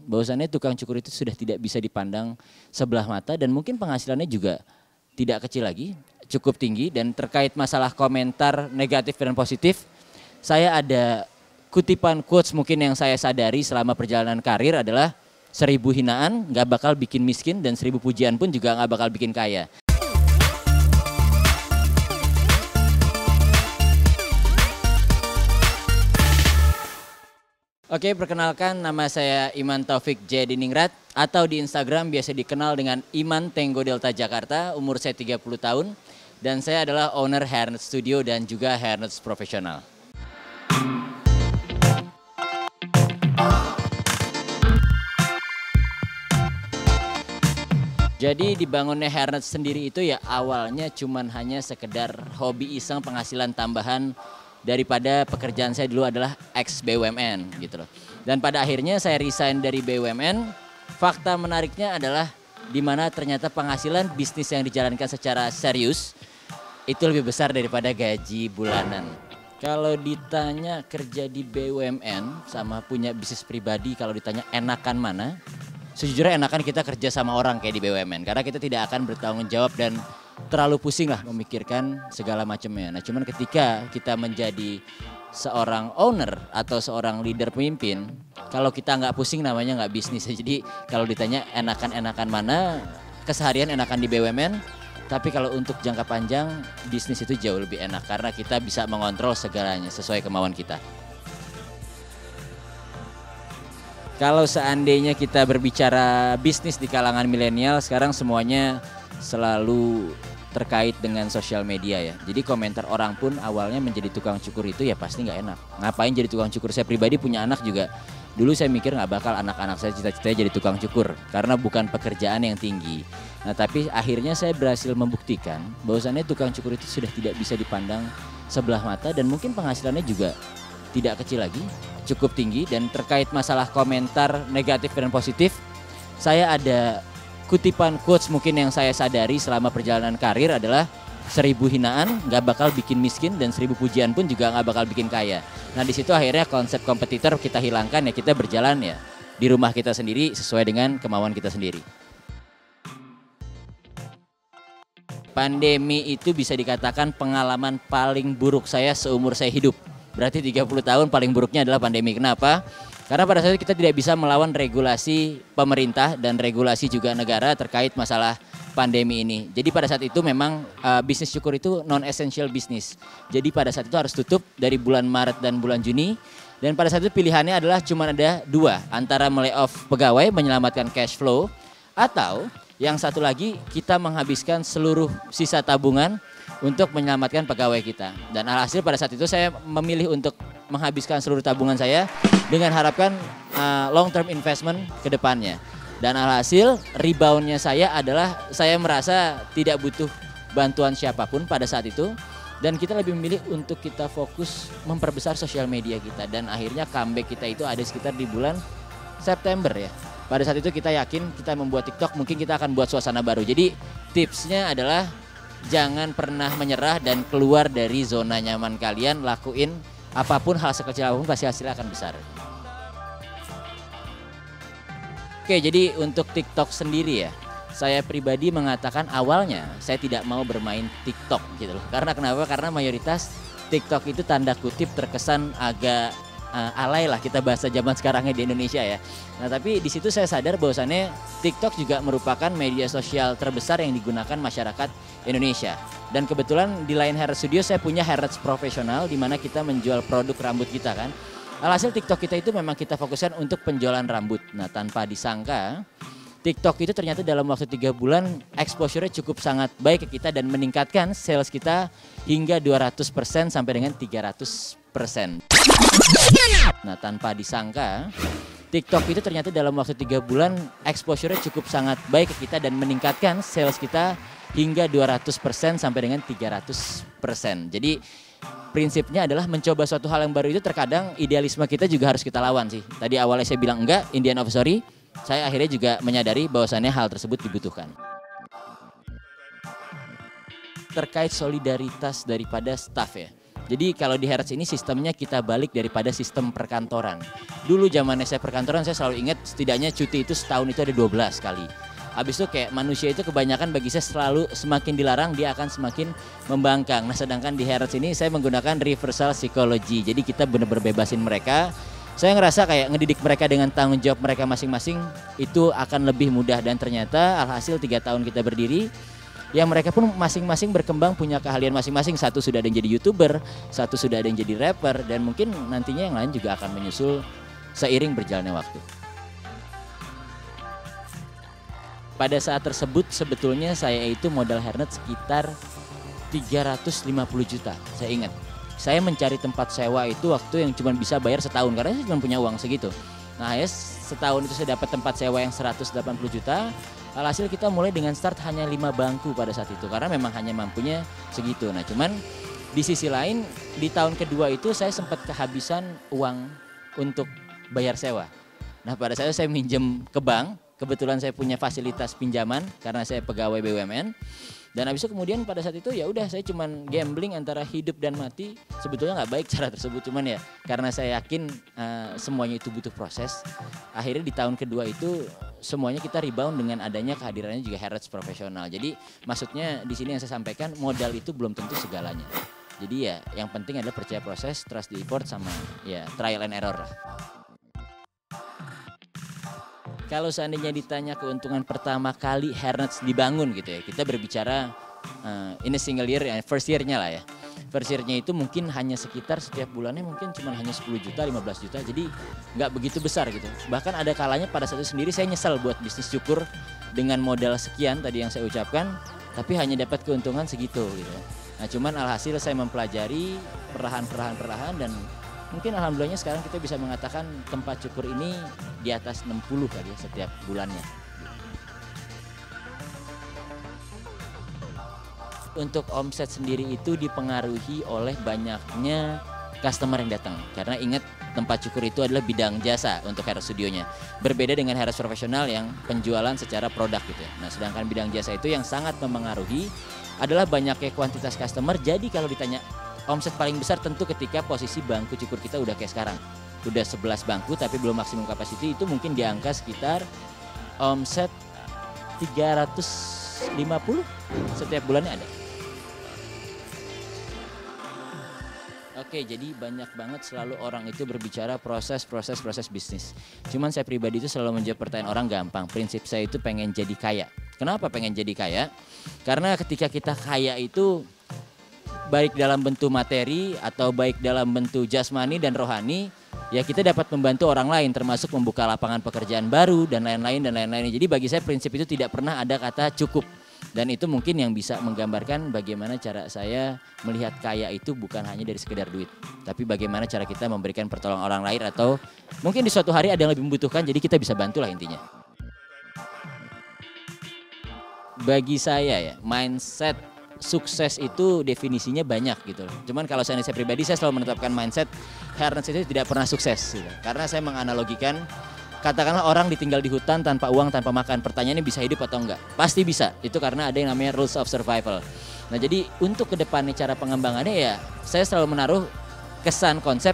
bahwasannya tukang cukur itu sudah tidak bisa dipandang sebelah mata dan mungkin penghasilannya juga tidak kecil lagi, cukup tinggi. Dan terkait masalah komentar negatif dan positif, saya ada kutipan quotes mungkin yang saya sadari selama perjalanan karir adalah 1000 hinaan nggak bakal bikin miskin dan 1000 pujian pun juga nggak bakal bikin kaya. Oke, perkenalkan nama saya Iman Taufik J. Diningrat atau di Instagram biasa dikenal dengan Iman Tenggo Delta Jakarta, umur saya 30 tahun dan saya adalah owner Hairnet Studio dan juga Hairnet Profesional. Jadi dibangunnya Hairnet sendiri itu ya awalnya cuman hanya sekedar hobi iseng penghasilan tambahan daripada pekerjaan saya dulu adalah ex BUMN gitu loh. Dan pada akhirnya saya resign dari BUMN. Fakta menariknya adalah di mana ternyata penghasilan bisnis yang dijalankan secara serius itu lebih besar daripada gaji bulanan. Kalau ditanya kerja di BUMN sama punya bisnis pribadi, kalau ditanya enakan mana? Sejujurnya enakan kita kerja sama orang kayak di BUMN karena kita tidak akan bertanggung jawab dan terlalu pusing lah memikirkan segala macamnya. Nah cuman ketika kita menjadi seorang owner atau seorang leader pemimpin, kalau kita nggak pusing namanya nggak bisnis. Jadi kalau ditanya enakan mana, keseharian enakan di BUMN, tapi kalau untuk jangka panjang bisnis itu jauh lebih enak karena kita bisa mengontrol segalanya sesuai kemauan kita. Kalau seandainya kita berbicara bisnis di kalangan milenial, sekarang semuanya selalu terkait dengan sosial media ya. Jadi komentar orang pun awalnya menjadi tukang cukur itu ya pasti nggak enak. Ngapain jadi tukang cukur? Saya pribadi punya anak juga. Dulu saya mikir nggak bakal anak-anak saya cita-citanya jadi tukang cukur karena bukan pekerjaan yang tinggi. Nah tapi akhirnya saya berhasil membuktikan bahwasannya tukang cukur itu sudah tidak bisa dipandang sebelah mata dan mungkin penghasilannya juga tidak kecil lagi, cukup tinggi. Dan terkait masalah komentar negatif dan positif, saya ada kutipan quotes mungkin yang saya sadari selama perjalanan karir adalah 1000 hinaan nggak bakal bikin miskin dan 1000 pujian pun juga nggak bakal bikin kaya. Nah di situ akhirnya konsep kompetitor kita hilangkan ya, kita berjalan ya di rumah kita sendiri sesuai dengan kemauan kita sendiri. Pandemi itu bisa dikatakan pengalaman paling buruk saya seumur saya hidup. Berarti 30 tahun paling buruknya adalah pandemi. Kenapa? Karena pada saat itu kita tidak bisa melawan regulasi pemerintah dan regulasi juga negara terkait masalah pandemi ini. Jadi pada saat itu memang bisnis cukur itu non-essential business. Jadi pada saat itu harus tutup dari bulan Maret dan bulan Juni. Dan pada saat itu pilihannya adalah cuma ada dua. Antara melay-off pegawai menyelamatkan cash flow. Atau yang satu lagi kita menghabiskan seluruh sisa tabungan untuk menyelamatkan pegawai kita. Dan alhasil pada saat itu saya memilih untuk menghabiskan seluruh tabungan saya dengan harapkan long term investment ke depannya. Dan alhasil reboundnya saya adalah saya merasa tidak butuh bantuan siapapun pada saat itu. Dan kita lebih memilih untuk kita fokus memperbesar sosial media kita. Dan akhirnya comeback kita itu ada sekitar di bulan September ya. Pada saat itu kita yakin kita membuat TikTok mungkin kita akan buat suasana baru. Jadi tipsnya adalah jangan pernah menyerah dan keluar dari zona nyaman kalian, lakuin apapun, hal sekecil apapun pasti hasilnya akan besar. Oke, jadi untuk TikTok sendiri ya, saya pribadi mengatakan awalnya saya tidak mau bermain TikTok gitu loh. Karena kenapa? Karena mayoritas TikTok itu tanda kutip terkesan agak alay lah kita bahasa zaman sekarangnya di Indonesia ya. Nah tapi di situ saya sadar bahwasannya TikTok juga merupakan media sosial terbesar yang digunakan masyarakat Indonesia. Dan kebetulan di lain Hairnet Studio saya punya Hairnet Profesional di mana kita menjual produk rambut kita kan. Alhasil TikTok kita itu memang kita fokuskan untuk penjualan rambut. Nah tanpa disangka TikTok itu ternyata dalam waktu 3 bulan exposure-nya cukup sangat baik ke kita dan meningkatkan sales kita hingga 200% sampai dengan 300%. Nah tanpa disangka TikTok itu ternyata dalam waktu 3 bulan exposure-nya cukup sangat baik ke kita dan meningkatkan sales kita hingga 200% sampai dengan 300%. Jadi prinsipnya adalah mencoba suatu hal yang baru itu terkadang idealisme kita juga harus kita lawan sih. Tadi awalnya saya bilang enggak, in the end of story, saya akhirnya juga menyadari bahwasannya hal tersebut dibutuhkan. Terkait solidaritas daripada staff ya. Jadi kalau di Harrods ini sistemnya kita balik daripada sistem perkantoran. Dulu zamannya saya perkantoran saya selalu ingat setidaknya cuti itu setahun itu ada 12 kali. Habis itu kayak manusia itu kebanyakan bagi saya selalu semakin dilarang dia akan semakin membangkang. Nah sedangkan di Harrods ini saya menggunakan reversal psychology. Jadi kita benar-benar bebasin mereka. Saya ngerasa kayak ngedidik mereka dengan tanggung jawab mereka masing-masing itu akan lebih mudah. Dan ternyata alhasil 3 tahun kita berdiri, yang mereka pun masing-masing berkembang punya keahlian masing-masing. Satu sudah ada yang jadi YouTuber, satu sudah ada yang jadi rapper, dan mungkin nantinya yang lain juga akan menyusul seiring berjalannya waktu. Pada saat tersebut sebetulnya saya itu modal hairnet sekitar 350 juta, saya ingat. Saya mencari tempat sewa itu waktu yang cuma bisa bayar setahun karena saya cuma punya uang segitu. Nah ya setahun itu saya dapat tempat sewa yang 180 juta. Alhasil kita mulai dengan start hanya 5 bangku pada saat itu karena memang hanya mampunya segitu. Nah cuman di sisi lain di tahun kedua itu saya sempat kehabisan uang untuk bayar sewa. Nah pada saat itu saya minjem ke bank, kebetulan saya punya fasilitas pinjaman karena saya pegawai BUMN. Dan habis itu kemudian pada saat itu ya udah saya cuman gambling antara hidup dan mati. Sebetulnya nggak baik cara tersebut, cuman ya karena saya yakin semuanya itu butuh proses. Akhirnya di tahun kedua itu semuanya kita rebound dengan adanya kehadirannya juga Harrods profesional. Jadi maksudnya di sini yang saya sampaikan modal itu belum tentu segalanya. Jadi ya yang penting adalah percaya proses, trust the effort sama ya trial and error lah. Kalau seandainya ditanya keuntungan pertama kali Harrods dibangun gitu ya, kita berbicara ini single year, first year-nya lah ya. First year-nya itu mungkin hanya sekitar setiap bulannya mungkin cuma hanya 10 juta, 15 juta, jadi nggak begitu besar gitu. Bahkan ada kalanya pada saat itu sendiri saya nyesel buat bisnis cukur dengan modal sekian tadi yang saya ucapkan, tapi hanya dapat keuntungan segitu gitu. Nah cuman alhasil saya mempelajari perlahan dan mungkin alhamdulillahnya sekarang kita bisa mengatakan tempat cukur ini di atas 60 kali ya setiap bulannya. Untuk omset sendiri itu dipengaruhi oleh banyaknya customer yang datang. Karena ingat tempat cukur itu adalah bidang jasa untuk Harrods studionya. Berbeda dengan Harrods profesional yang penjualan secara produk gitu ya. Nah sedangkan bidang jasa itu yang sangat mempengaruhi adalah banyaknya kuantitas customer. Jadi kalau ditanya omset paling besar tentu ketika posisi bangku cukur kita udah kayak sekarang. Udah 11 bangku tapi belum maksimum capacity, itu mungkin di angka sekitar omset 350 setiap bulannya ada. Oke, jadi banyak banget selalu orang itu berbicara proses bisnis. Cuman saya pribadi itu selalu menjawab pertanyaan orang gampang. Prinsip saya itu pengen jadi kaya. Kenapa pengen jadi kaya? Karena ketika kita kaya itu baik dalam bentuk materi atau baik dalam bentuk jasmani dan rohani, ya kita dapat membantu orang lain termasuk membuka lapangan pekerjaan baru dan lain-lain. Jadi bagi saya prinsip itu tidak pernah ada kata cukup. Dan itu mungkin yang bisa menggambarkan bagaimana cara saya melihat kaya itu bukan hanya dari sekedar duit, tapi bagaimana cara kita memberikan pertolongan orang lain atau mungkin di suatu hari ada yang lebih membutuhkan, jadi kita bisa bantulah intinya. Bagi saya ya, mindset sukses itu definisinya banyak gitu loh. Cuman kalau saya pribadi saya selalu menetapkan mindset Harrods itu tidak pernah sukses gitu. Karena saya menganalogikan katakanlah orang ditinggal di hutan tanpa uang, tanpa makan. Pertanyaannya bisa hidup atau enggak? Pasti bisa. Itu karena ada yang namanya rules of survival. Nah jadi untuk kedepannya cara pengembangannya ya saya selalu menaruh kesan konsep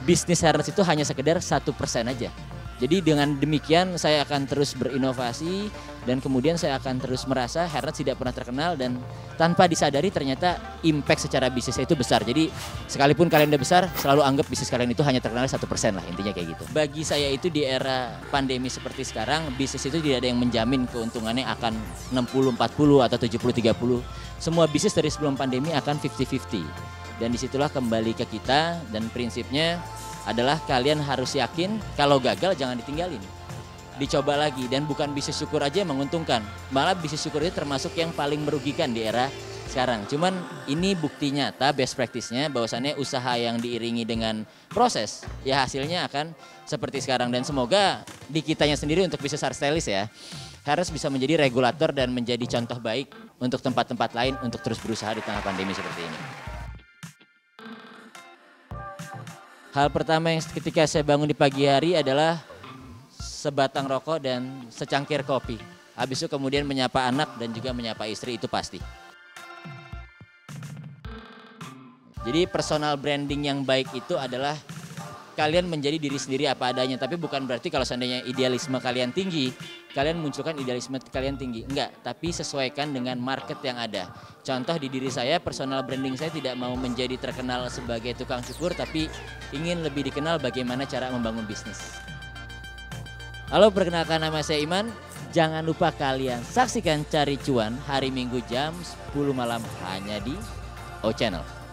bisnis Harrods itu hanya sekedar 1% aja. Jadi dengan demikian saya akan terus berinovasi dan kemudian saya akan terus merasa Harrods tidak pernah terkenal dan tanpa disadari ternyata impact secara bisnisnya itu besar. Jadi sekalipun kalian udah besar selalu anggap bisnis kalian itu hanya terkenal 1% lah, intinya kayak gitu. Bagi saya itu di era pandemi seperti sekarang bisnis itu tidak ada yang menjamin keuntungannya akan 60-40 atau 70-30. Semua bisnis dari sebelum pandemi akan 50-50 dan disitulah kembali ke kita dan prinsipnya adalah kalian harus yakin kalau gagal jangan ditinggalin. Dicoba lagi dan bukan bisnis syukur aja yang menguntungkan. Malah bisnis syukur itu termasuk yang paling merugikan di era sekarang. Cuman ini bukti nyata best practice-nya bahwasannya usaha yang diiringi dengan proses ya hasilnya akan seperti sekarang dan semoga di kitanya sendiri untuk bisnis hairstylist ya harus bisa menjadi regulator dan menjadi contoh baik untuk tempat-tempat lain untuk terus berusaha di tengah pandemi seperti ini. Hal pertama yang ketika saya bangun di pagi hari adalah sebatang rokok dan secangkir kopi. Habis itu kemudian menyapa anak dan juga menyapa istri itu pasti. Jadi personal branding yang baik itu adalah kalian menjadi diri sendiri apa adanya. Tapi bukan berarti kalau seandainya idealisme kalian tinggi, kalian munculkan idealisme kalian tinggi. Enggak, tapi sesuaikan dengan market yang ada. Contoh di diri saya, personal branding saya tidak mau menjadi terkenal sebagai tukang cukur, tapi ingin lebih dikenal bagaimana cara membangun bisnis. Halo, perkenalkan nama saya Iman. Jangan lupa kalian saksikan Cari Cuan hari Minggu jam 10 malam hanya di O Channel.